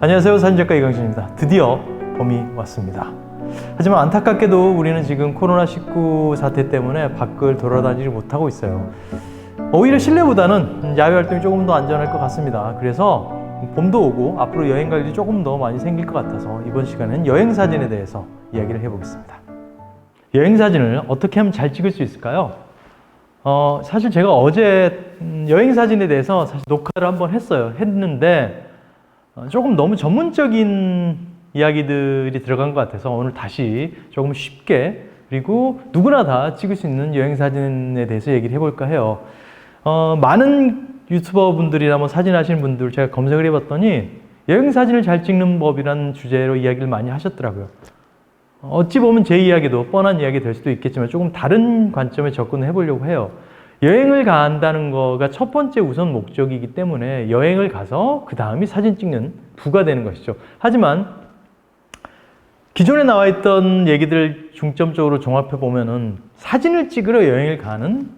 안녕하세요. 사진작가 이강진입니다. 드디어 봄이 왔습니다. 하지만 안타깝게도 우리는 지금 코로나19 사태 때문에 밖을 돌아다니지 못하고 있어요. 오히려 실내보다는 야외 활동이 조금 더 안전할 것 같습니다. 그래서 봄도 오고 앞으로 여행 갈 일이 조금 더 많이 생길 것 같아서 이번 시간에는 여행 사진에 대해서 이야기를 해보겠습니다. 여행 사진을 어떻게 하면 잘 찍을 수 있을까요? 사실 제가 어제 여행 사진에 대해서 사실 녹화를 한번 했는데 조금 너무 전문적인 이야기들이 들어간 것 같아서 오늘 다시 조금 쉽게 그리고 누구나 다 찍을 수 있는 여행 사진에 대해서 얘기를 해볼까 해요. 많은 유튜버 분들이나 뭐 사진 하시는 분들 제가 검색을 해봤더니 여행 사진을 잘 찍는 법이라는 주제로 이야기를 많이 하셨더라고요. 어찌 보면 제 이야기도 뻔한 이야기 될 수도 있겠지만 조금 다른 관점에 접근을 해보려고 해요. 여행을 간다는 거가 첫 번째 우선 목적이기 때문에 여행을 가서 그 다음이 사진 찍는 부가 되는 것이죠. 하지만 기존에 나와 있던 얘기들 중점적으로 종합해 보면은 사진을 찍으러 여행을 가는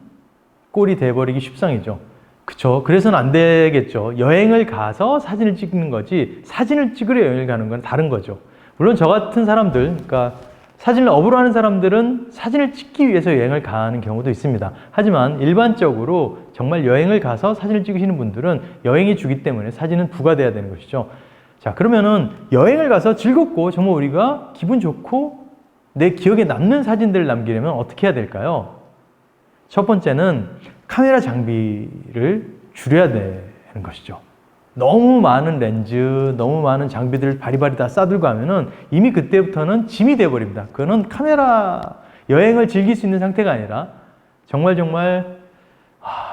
꼴이 돼버리기 십상이죠. 그쵸? 그래서는 안 되겠죠. 여행을 가서 사진을 찍는 거지 사진을 찍으러 여행을 가는 건 다른 거죠. 물론 저 같은 사람들, 그러니까 사진을 업으로 하는 사람들은 사진을 찍기 위해서 여행을 가는 경우도 있습니다. 하지만 일반적으로 정말 여행을 가서 사진을 찍으시는 분들은 여행이 주기 때문에 사진은 부가 돼야 되는 것이죠. 자, 그러면은 여행을 가서 즐겁고 정말 우리가 기분 좋고 내 기억에 남는 사진들을 남기려면 어떻게 해야 될까요? 첫 번째는 카메라 장비를 줄여야 되는 것이죠. 너무 많은 렌즈, 너무 많은 장비들을 바리바리 다 싸들고 하면은 이미 그때부터는 짐이 돼버립니다. 그거는 카메라 여행을 즐길 수 있는 상태가 아니라 정말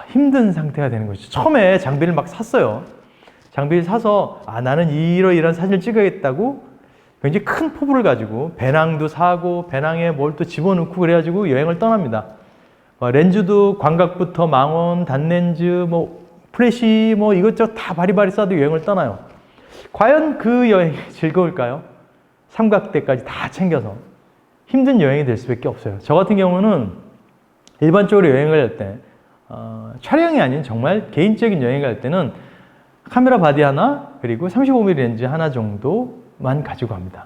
힘든 상태가 되는 것이죠. 처음에 장비를 막 샀어요. 장비를 사서 나는 이런 사진을 찍어야겠다고 굉장히 큰 포부를 가지고 배낭도 사고 배낭에 뭘 또 집어넣고 그래가지고 여행을 떠납니다. 렌즈도 광각부터 망원, 단렌즈, 플래시 이것저것 다 바리바리 싸도 여행을 떠나요. 과연 그 여행이 즐거울까요? 삼각대까지 다 챙겨서 힘든 여행이 될 수밖에 없어요. 저 같은 경우는 일반적으로 여행을 할 때 촬영이 아닌 정말 개인적인 여행 갈 때는 카메라 바디 하나 그리고 35mm 렌즈 하나 정도만 가지고 갑니다.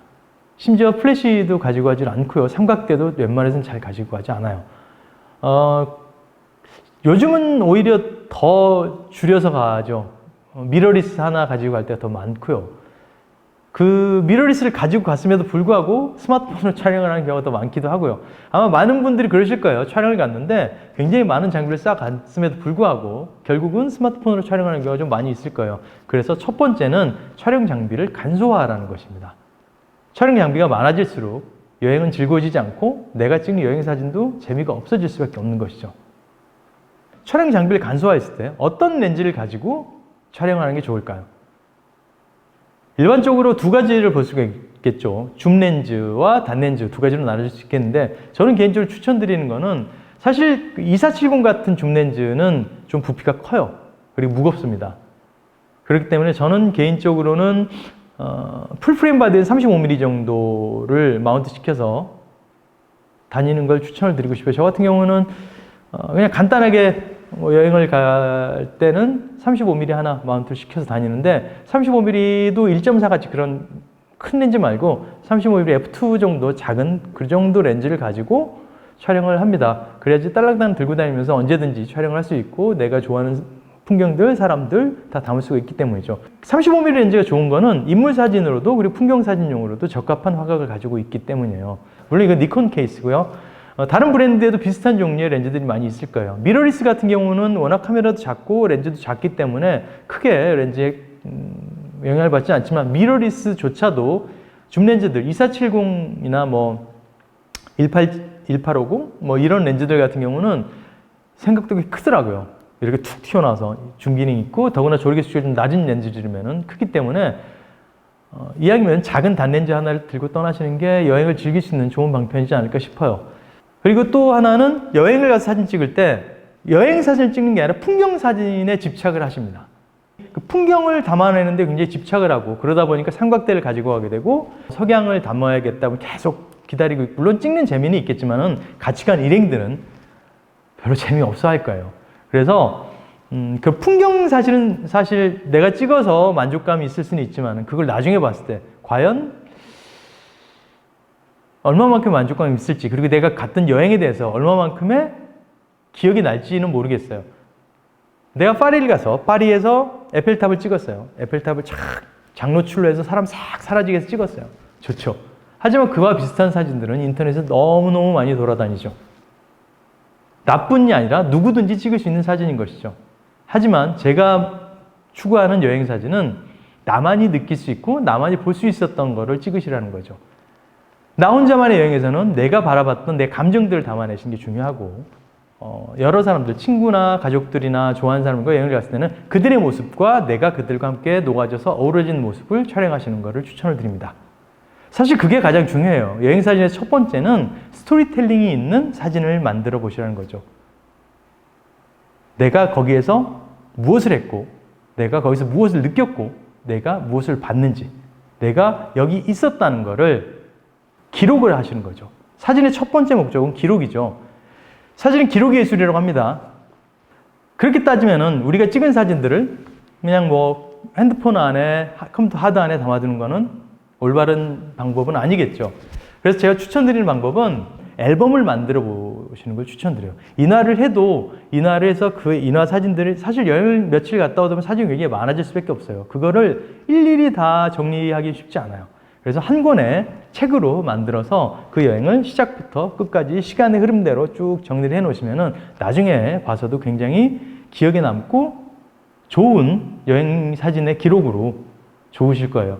심지어 플래시도 가지고 가지 않고요. 삼각대도 웬만해서는 잘 가지고 가지 않아요. 요즘은 오히려 더 줄여서 가죠. 미러리스 하나 가지고 갈 때가 더 많고요. 그 미러리스를 가지고 갔음에도 불구하고 스마트폰으로 촬영을 하는 경우가 더 많기도 하고요. 아마 많은 분들이 그러실 거예요. 촬영을 갔는데 굉장히 많은 장비를 쌓아 갔음에도 불구하고 결국은 스마트폰으로 촬영하는 경우가 좀 많이 있을 거예요. 그래서 첫 번째는 촬영 장비를 간소화하라는 것입니다. 촬영 장비가 많아질수록 여행은 즐거워지지 않고 내가 찍는 여행 사진도 재미가 없어질 수밖에 없는 것이죠. 촬영 장비를 간소화했을 때 어떤 렌즈를 가지고 촬영하는 게 좋을까요? 일반적으로 두 가지를 볼 수가 있겠죠. 줌 렌즈와 단 렌즈 두 가지로 나눠질 수 있겠는데 저는 개인적으로 추천드리는 거는 사실 2470 같은 줌 렌즈는 좀 부피가 커요. 그리고 무겁습니다. 그렇기 때문에 저는 개인적으로는 풀프레임 바디에 35mm 정도를 마운트 시켜서 다니는 걸 추천을 드리고 싶어요. 저 같은 경우는 그냥 간단하게 여행을 갈 때는 35mm 하나 마운트를 시켜서 다니는데 35mm도 1.4 같이 그런 큰 렌즈 말고 35mm f2 정도 작은 그 정도 렌즈를 가지고 촬영을 합니다. 그래야지 딸랑딸랑 들고 다니면서 언제든지 촬영을 할 수 있고 내가 좋아하는 풍경들, 사람들 다 담을 수가 있기 때문이죠. 35mm 렌즈가 좋은 거는 인물 사진으로도 그리고 풍경 사진용으로도 적합한 화각을 가지고 있기 때문이에요. 물론 이건 니콘 케이스고요. 다른 브랜드에도 비슷한 종류의 렌즈들이 많이 있을 거예요. 미러리스 같은 경우는 워낙 카메라도 작고 렌즈도 작기 때문에 크게 렌즈에 영향을 받지 않지만 미러리스조차도 줌 렌즈들 2470이나 1850 이런 렌즈들 같은 경우는 생각보다 크더라고요. 이렇게 툭 튀어나와서 줌 기능이 있고 더구나 조리개 수치가 좀 낮은 렌즈들이면 크기 때문에 이왕이면 작은 단렌즈 하나를 들고 떠나시는 게 여행을 즐길 수 있는 좋은 방편이지 않을까 싶어요. 그리고 또 하나는 여행을 가서 사진 찍을 때 여행 사진을 찍는 게 아니라 풍경 사진에 집착을 하십니다. 그 풍경을 담아내는데 굉장히 집착을 하고 그러다 보니까 삼각대를 가지고 가게 되고 석양을 담아야겠다고 계속 기다리고 있고 물론 찍는 재미는 있겠지만은 같이 간 일행들은 별로 재미없어 할 거예요. 그래서 그 풍경 사실 내가 찍어서 만족감이 있을 수는 있지만 그걸 나중에 봤을 때 과연 얼마만큼 만족감이 있을지, 그리고 내가 갔던 여행에 대해서 얼마만큼의 기억이 날지는 모르겠어요. 내가 파리를 가서 파리에서 에펠탑을 찍었어요. 에펠탑을 쫙 장노출로 해서 사람 싹 사라지게 해서 찍었어요. 좋죠. 하지만 그와 비슷한 사진들은 인터넷에 너무너무 많이 돌아다니죠. 나뿐이 아니라 누구든지 찍을 수 있는 사진인 것이죠. 하지만 제가 추구하는 여행 사진은 나만이 느낄 수 있고 나만이 볼 수 있었던 거를 찍으시라는 거죠. 나 혼자만의 여행에서는 내가 바라봤던 내 감정들을 담아내시는 게 중요하고, 여러 사람들, 친구나 가족들이나 좋아하는 사람과 여행을 갔을 때는 그들의 모습과 내가 그들과 함께 녹아져서 어우러진 모습을 촬영하시는 것을 추천을 드립니다. 사실 그게 가장 중요해요. 여행 사진의 첫 번째는 스토리텔링이 있는 사진을 만들어 보시라는 거죠. 내가 거기에서 무엇을 했고, 내가 거기서 무엇을 느꼈고, 내가 무엇을 봤는지, 내가 여기 있었다는 것을 기록을 하시는 거죠. 사진의 첫 번째 목적은 기록이죠. 사진은 기록의 예술이라고 합니다. 그렇게 따지면은 우리가 찍은 사진들을 그냥 뭐 핸드폰 안에, 컴퓨터 하드 안에 담아두는 거는 올바른 방법은 아니겠죠. 그래서 제가 추천드리는 방법은 앨범을 만들어 보시는 걸 추천드려요. 인화를 해도 인화를 해서 그 인화 사진들이 사실 여행을 며칠 갔다 오다 보면 사진이 굉장히 많아질 수밖에 없어요. 그거를 일일이 다 정리하기 쉽지 않아요. 그래서 한 권의 책으로 만들어서 그 여행을 시작부터 끝까지 시간의 흐름대로 쭉 정리를 해 놓으시면은 나중에 봐서도 굉장히 기억에 남고 좋은 여행 사진의 기록으로 좋으실 거예요.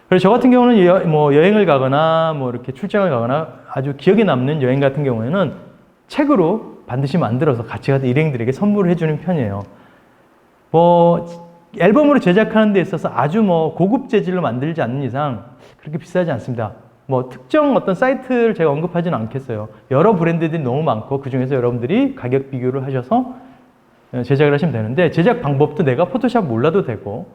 그래서 저 같은 경우는 여행을 가거나 뭐 이렇게 출장을 가거나 아주 기억에 남는 여행 같은 경우에는 책으로 반드시 만들어서 같이 갔던 일행들에게 선물을 해주는 편이에요. 앨범으로 제작하는 데 있어서 아주 고급 재질로 만들지 않는 이상 그렇게 비싸지 않습니다. 특정 어떤 사이트를 제가 언급하지는 않겠어요. 여러 브랜드들이 너무 많고 그 중에서 여러분들이 가격 비교를 하셔서 제작을 하시면 되는데, 제작 방법도 내가 포토샵 몰라도 되고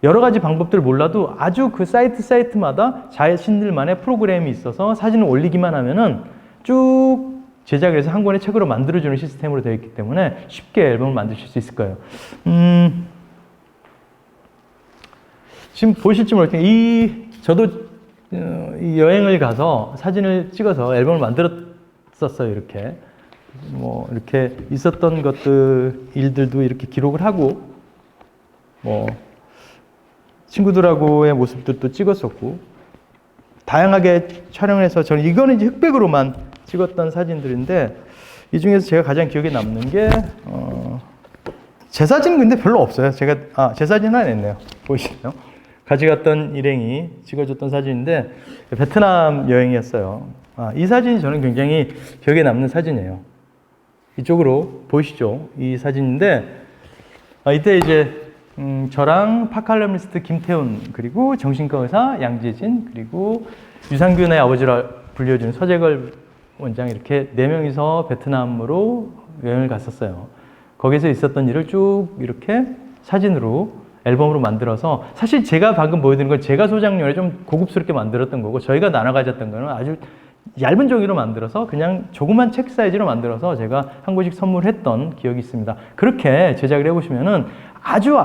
여러 가지 방법들을 몰라도 아주 그 사이트마다 자신들만의 프로그램이 있어서 사진을 올리기만 하면은 쭉 제작을 해서 한 권의 책으로 만들어주는 시스템으로 되어 있기 때문에 쉽게 앨범을 만드실 수 있을 거예요. 지금 보실지 모르겠는데 저도 이 여행을 가서 사진을 찍어서 앨범을 만들었었어요. 이렇게 이렇게 있었던 일들도 이렇게 기록을 하고 친구들하고의 모습들도 찍었었고 다양하게 촬영을 해서 저는 이거는 이제 흑백으로만 찍었던 사진들인데, 이 중에서 제가 가장 기억에 남는 게 제 사진은 근데 별로 없어요. 제 사진 하나 냈네요. 보이시나요? 가져갔던 일행이 찍어줬던 사진인데 베트남 여행이었어요. 이 사진이 저는 굉장히 기억에 남는 사진이에요. 이쪽으로 보이시죠? 이 사진인데 이때 이제 저랑 파칼럼니스트 김태훈, 그리고 정신과 의사 양재진, 그리고 유산균의 아버지라 불려주는 서재걸 원장, 이렇게 4명이서 베트남으로 여행을 갔었어요. 거기서 있었던 일을 쭉 이렇게 사진으로 앨범으로 만들어서, 사실 제가 방금 보여드린 건 제가 소장용에 좀 고급스럽게 만들었던 거고, 저희가 나눠 가졌던 거는 아주 얇은 종이로 만들어서 그냥 조그만 책 사이즈로 만들어서 제가 한 권씩 선물했던 기억이 있습니다. 그렇게 제작을 해보시면은 아주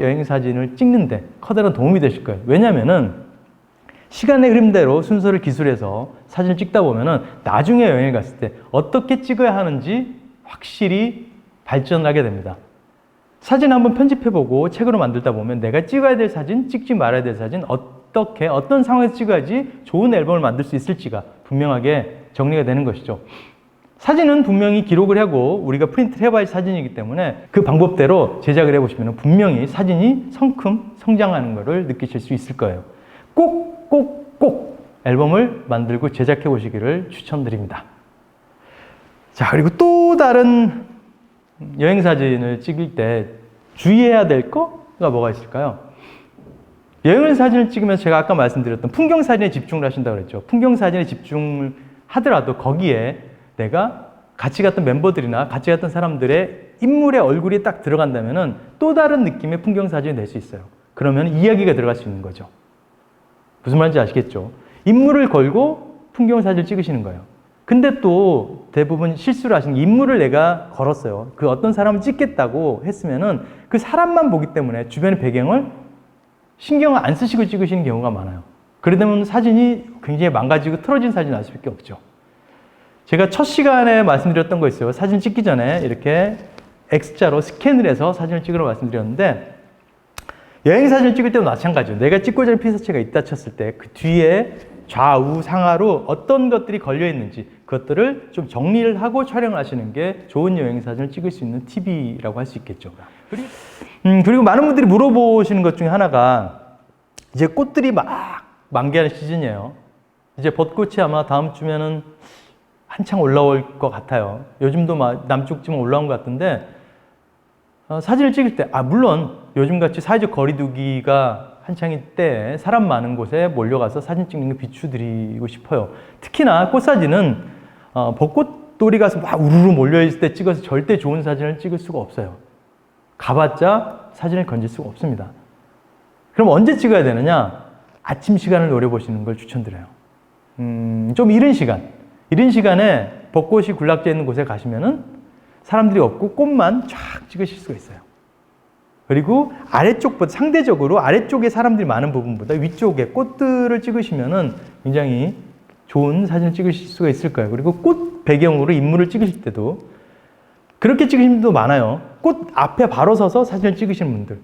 여행 사진을 찍는데 커다란 도움이 되실 거예요. 왜냐면은 시간의 흐름대로 순서를 기술해서 사진을 찍다 보면은 나중에 여행을 갔을 때 어떻게 찍어야 하는지 확실히 발전을 하게 됩니다. 사진 한번 편집해보고 책으로 만들다 보면 내가 찍어야 될 사진, 찍지 말아야 될 사진, 어떤 상황에서 찍어야지 좋은 앨범을 만들 수 있을지가 분명하게 정리가 되는 것이죠. 사진은 분명히 기록을 하고 우리가 프린트를 해봐야 사진이기 때문에 그 방법대로 제작을 해보시면 분명히 사진이 성큼 성장하는 것을 느끼실 수 있을 거예요. 꼭 앨범을 만들고 제작해 보시기를 추천드립니다. 자, 그리고 또 다른 여행 사진을 찍을 때 주의해야 될 거가 뭐가 있을까요? 여행 사진을 찍으면서 제가 아까 말씀드렸던 풍경 사진에 집중을 하신다고 그랬죠. 풍경 사진에 집중을 하더라도 거기에 내가 같이 갔던 멤버들이나 같이 갔던 사람들의 인물의 얼굴이 딱 들어간다면은 또 다른 느낌의 풍경 사진이 될 수 있어요. 그러면 이야기가 들어갈 수 있는 거죠. 무슨 말인지 아시겠죠? 인물을 걸고 풍경 사진을 찍으시는 거예요. 근데 또 대부분 실수를 하시는 인물을 내가 걸었어요. 그 어떤 사람을 찍겠다고 했으면은 그 사람만 보기 때문에 주변의 배경을 신경을 안 쓰시고 찍으시는 경우가 많아요. 그러다 보면 사진이 굉장히 망가지고 틀어진 사진이 날 수밖에 없죠. 제가 첫 시간에 말씀드렸던 거 있어요. 사진 찍기 전에 이렇게 X자로 스캔을 해서 사진을 찍으라고 말씀드렸는데, 여행 사진을 찍을 때도 마찬가지예요. 내가 찍고자 하는 피사체가 있다 쳤을 때 그 뒤에 좌우 상하로 어떤 것들이 걸려 있는지 그것들을 좀 정리를 하고 촬영을 하시는 게 좋은 여행 사진을 찍을 수 있는 팁이라고 할 수 있겠죠. 그리고 많은 분들이 물어보시는 것 중에 하나가, 이제 꽃들이 막 만개하는 시즌이에요. 이제 벚꽃이 아마 다음 주면은 한창 올라올 것 같아요. 요즘도 막 남쪽 지금 올라온 것 같은데, 사진을 찍을 때, 물론 요즘같이 사회적 거리두기가 한창일 때 사람 많은 곳에 몰려가서 사진 찍는 거 비추드리고 싶어요. 특히나 꽃사진은 벚꽃돌이 가서 막 우르르 몰려있을 때 찍어서 절대 좋은 사진을 찍을 수가 없어요. 가봤자 사진을 건질 수가 없습니다. 그럼 언제 찍어야 되느냐? 아침 시간을 노려보시는 걸 추천드려요. 좀 이른 시간에 벚꽃이 군락져 있는 곳에 가시면은 사람들이 없고 꽃만 쫙 찍으실 수가 있어요. 그리고 아래쪽보다, 상대적으로 아래쪽에 사람들이 많은 부분보다 위쪽에 꽃들을 찍으시면은 굉장히 좋은 사진을 찍으실 수가 있을 거예요. 그리고 꽃 배경으로 인물을 찍으실 때도 그렇게 찍으시는 분도 많아요. 꽃 앞에 바로 서서 사진을 찍으시는 분들.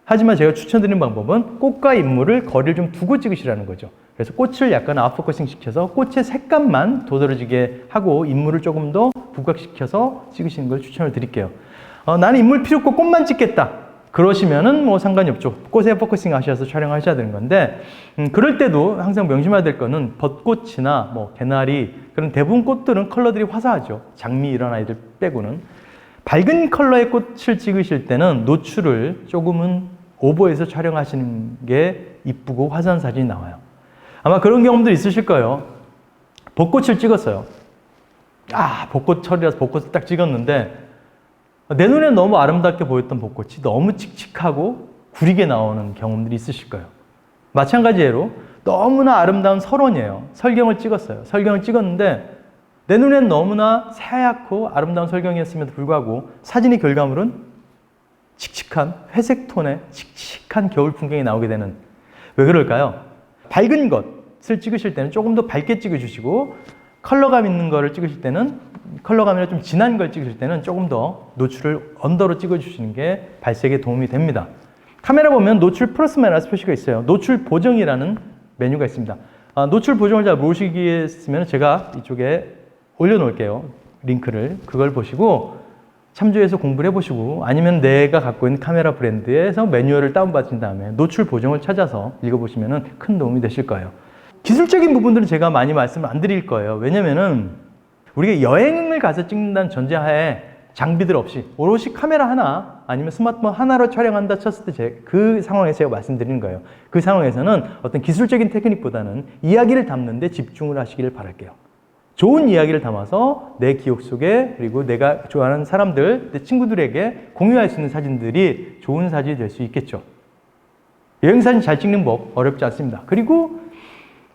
하지만 제가 추천드리는 방법은 꽃과 인물을 거리를 좀 두고 찍으시라는 거죠. 그래서 꽃을 약간 아웃포커싱 시켜서 꽃의 색감만 도드라지게 하고 인물을 조금 더 부각시켜서 찍으시는 걸 추천을 드릴게요. 나는 인물 필요 없고 꽃만 찍겠다. 그러시면은 뭐 상관이 없죠. 꽃에 포커싱 하셔서 촬영하셔야 되는 건데, 그럴 때도 항상 명심해야 될 거는 벚꽃이나 뭐 개나리, 그런 대부분 꽃들은 컬러들이 화사하죠. 장미 이런 아이들 빼고는. 밝은 컬러의 꽃을 찍으실 때는 노출을 조금은 오버해서 촬영하시는 게 이쁘고 화사한 사진이 나와요. 아마 그런 경험도 있으실 거예요. 벚꽃을 찍었어요. 벚꽃철이라서 벚꽃을 딱 찍었는데 내 눈에 너무 아름답게 보였던 벚꽃이 너무 칙칙하고 구리게 나오는 경험들이 있으실 거예요. 마찬가지 예로 너무나 아름다운 설원이에요. 설경을 찍었어요. 설경을 찍었는데 내 눈엔 너무나 새하얗고 아름다운 설경이었음에도 불구하고 사진의 결과물은 칙칙한 회색 톤의 칙칙한 겨울 풍경이 나오게 되는, 왜 그럴까요? 밝은 것을 찍으실 때는 조금 더 밝게 찍어주시고, 컬러감 있는 거를 찍으실 때는, 컬러감이나 좀 진한 걸 찍으실 때는 조금 더 노출을 언더로 찍어주시는 게 발색에 도움이 됩니다. 카메라 보면 노출 플러스 마이너스 표시가 있어요. 노출 보정이라는 메뉴가 있습니다. 노출 보정을 잘 모르시겠으면 제가 이쪽에 올려놓을게요. 링크를. 그걸 보시고 참조해서 공부를 해보시고, 아니면 내가 갖고 있는 카메라 브랜드에서 매뉴얼을 다운받으신 다음에 노출 보정을 찾아서 읽어보시면 큰 도움이 되실 거예요. 기술적인 부분들은 제가 많이 말씀을 안 드릴 거예요. 왜냐면은 우리가 여행을 가서 찍는다는 전제하에 장비들 없이 오롯이 카메라 하나 아니면 스마트폰 하나로 촬영한다 쳤을 때 그 상황에서 제가 말씀드리는 거예요. 그 상황에서는 어떤 기술적인 테크닉보다는 이야기를 담는 데 집중을 하시기를 바랄게요. 좋은 이야기를 담아서 내 기억 속에, 그리고 내가 좋아하는 사람들, 내 친구들에게 공유할 수 있는 사진들이 좋은 사진이 될 수 있겠죠. 여행사진 잘 찍는 법 어렵지 않습니다. 그리고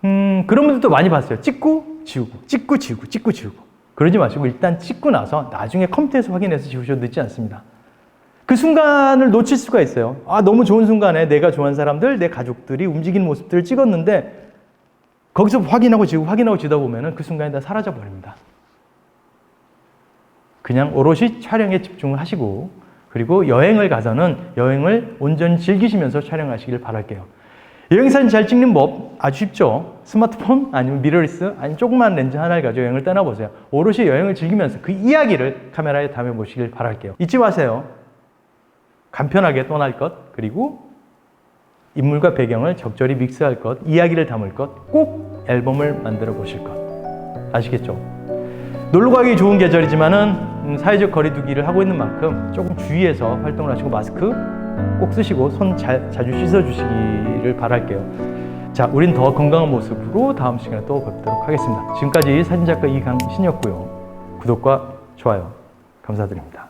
그런 분들도 많이 봤어요. 찍고 지우고, 찍고 지우고, 찍고 지우고. 그러지 마시고 일단 찍고 나서 나중에 컴퓨터에서 확인해서 지우셔도 늦지 않습니다. 그 순간을 놓칠 수가 있어요. 너무 좋은 순간에 내가 좋아하는 사람들, 내 가족들이 움직이는 모습들을 찍었는데 거기서 확인하고 지우다 보면 그 순간에 다 사라져 버립니다. 그냥 오롯이 촬영에 집중을 하시고, 그리고 여행을 가서는 여행을 온전히 즐기시면서 촬영하시길 바랄게요. 여행사진 잘 찍는 법 아주 쉽죠. 스마트폰 아니면 미러리스 아니면 조그만 렌즈 하나를 가지고 여행을 떠나보세요. 오롯이 여행을 즐기면서 그 이야기를 카메라에 담아보시길 바랄게요. 잊지 마세요. 간편하게 떠날 것, 그리고 인물과 배경을 적절히 믹스할 것, 이야기를 담을 것, 꼭 앨범을 만들어 보실 것. 아시겠죠? 놀러 가기 좋은 계절이지만은 사회적 거리두기를 하고 있는 만큼 조금 주의해서 활동을 하시고 마스크 꼭 쓰시고 손 자주 씻어 주시기를 바랄게요. 자, 우린 더 건강한 모습으로 다음 시간에 또 뵙도록 하겠습니다. 지금까지 사진작가 이강신이었고요. 구독과 좋아요 감사드립니다.